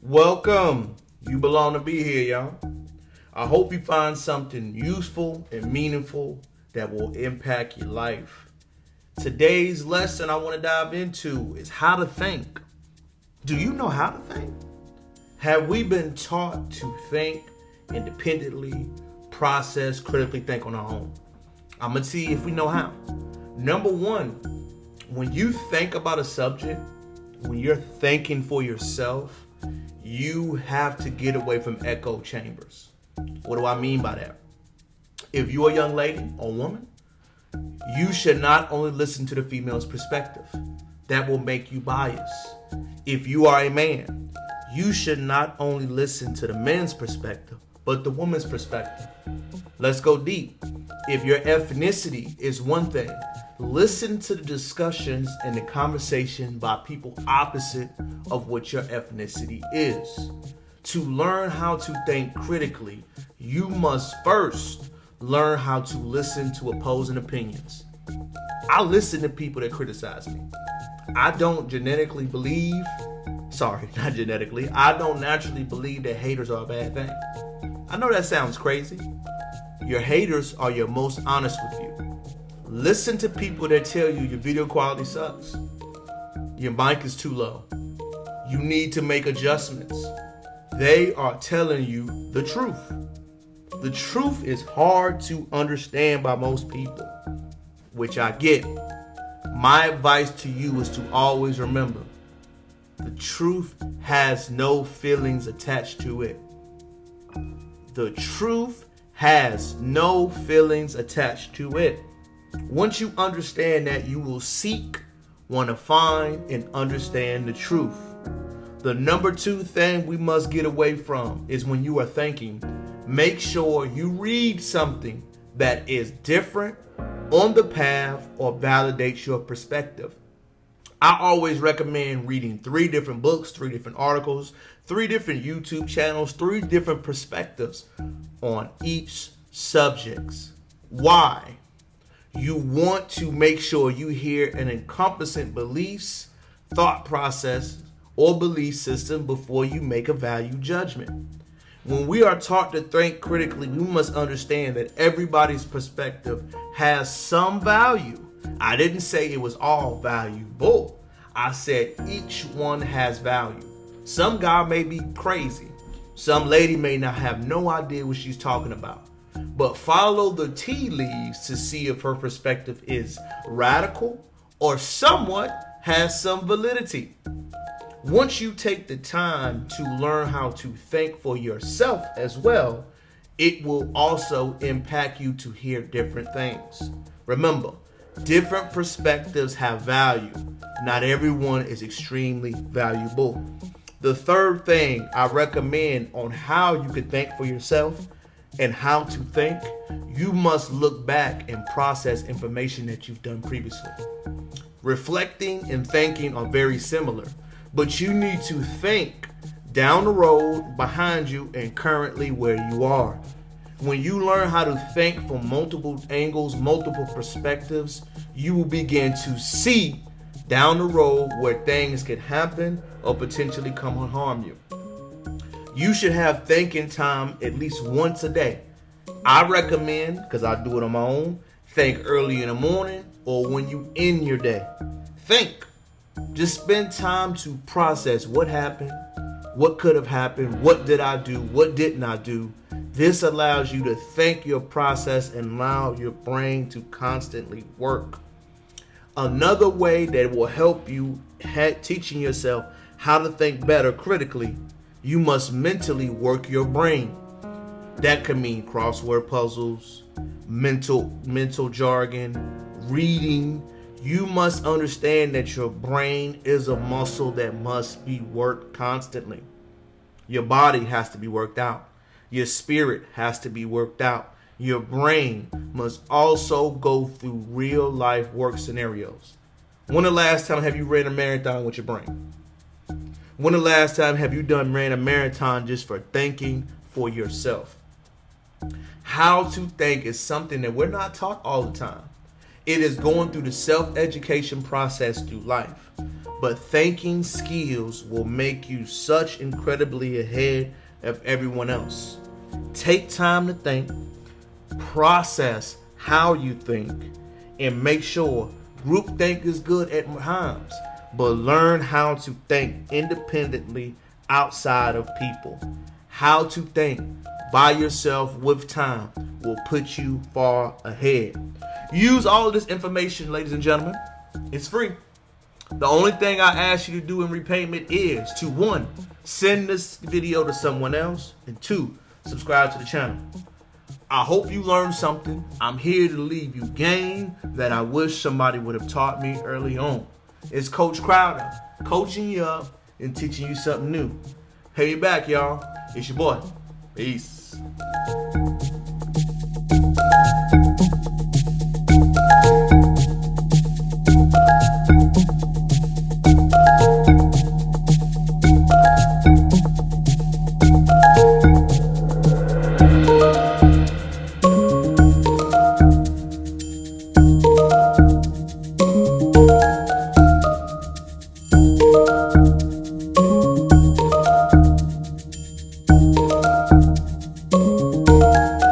Welcome. You belong to be here, y'all. I hope you find something useful and meaningful that will impact your life. Today's lesson I want to dive into is how to think. Do you know how to think? Have we been taught to think independently, process, critically think on our own? I'm going to see if we know how. Number one, when you think about a subject, when you're thinking for yourself, you have to get away from echo chambers. What do I mean by that? If you're a young lady or woman, you should not only listen to the female's perspective. That will make you biased. If you are a man, you should not only listen to the men's perspective, but the woman's perspective. Let's go deep. If your ethnicity is one thing, listen to the discussions and the conversation by people opposite of what your ethnicity is. To learn how to think critically, you must first learn how to listen to opposing opinions. I listen to people that criticize me. I don't naturally believe that haters are a bad thing. I know that sounds crazy. Your haters are your most honest with you. Listen to people that tell you your video quality sucks. Your mic is too low. You need to make adjustments. They are telling you the truth. The truth is hard to understand by most people, which I get. My advice to you is to always remember, the truth has no feelings attached to it. The truth has no feelings attached to it. Once you understand that, you will want to find and understand the truth. The number two thing we must get away from is when you are thinking, make sure you read something that is different on the path or validates your perspective. I always recommend reading 3 different books, 3 different articles, 3 different YouTube channels, 3 different perspectives on each subject. Why? You want to make sure you hear an encompassing beliefs, thought process, or belief system before you make a value judgment. When we are taught to think critically, we must understand that everybody's perspective has some value. I didn't say it was all valuable. I said each one has value. Some guy may be crazy. Some lady may not have no idea what she's talking about. But follow the tea leaves to see if her perspective is radical or somewhat has some validity. Once you take the time to learn how to think for yourself as well, it will also impact you to hear different things. Remember, different perspectives have value. Not everyone is extremely valuable. The third thing I recommend on how you can think for yourself and how to think, you must look back and process information that you've done previously. Reflecting and thinking are very similar, but you need to think down the road, behind you, and currently where you are. When you learn how to think from multiple angles, multiple perspectives, you will begin to see down the road where things could happen or potentially come and harm you. You should have thinking time at least once a day. I recommend, because I do it on my own, think early in the morning or when you end your day. Think. Just spend time to process what happened, what could have happened, what did I do, what didn't I do. This allows you to think your process and allow your brain to constantly work. Another way that will help you teaching yourself how to think better critically, you must mentally work your brain. That could mean crossword puzzles, mental jargon, reading. You must understand that your brain is a muscle that must be worked constantly. Your body has to be worked out. Your spirit has to be worked out. Your brain must also go through real life work scenarios. When the last time have you ran a marathon with your brain? When the last time have you ran a marathon just for thinking for yourself? How to think is something that we're not taught all the time. It is going through the self-education process through life. but thinking skills will make you such incredibly ahead of everyone else. Take time to think, process how you think, and make sure groupthink is good at times, but learn how to think independently outside of people. How to think by yourself with time will put you far ahead. Use all of this information, ladies and gentlemen. It's free. The only thing I ask you to do in repayment is to 1, send this video to someone else, and 2, subscribe to the channel. I hope you learned something. I'm here to leave you game that I wish somebody would have taught me early on. It's Coach Crowder, coaching you up and teaching you something new. Hey, back, y'all. It's your boy. Peace.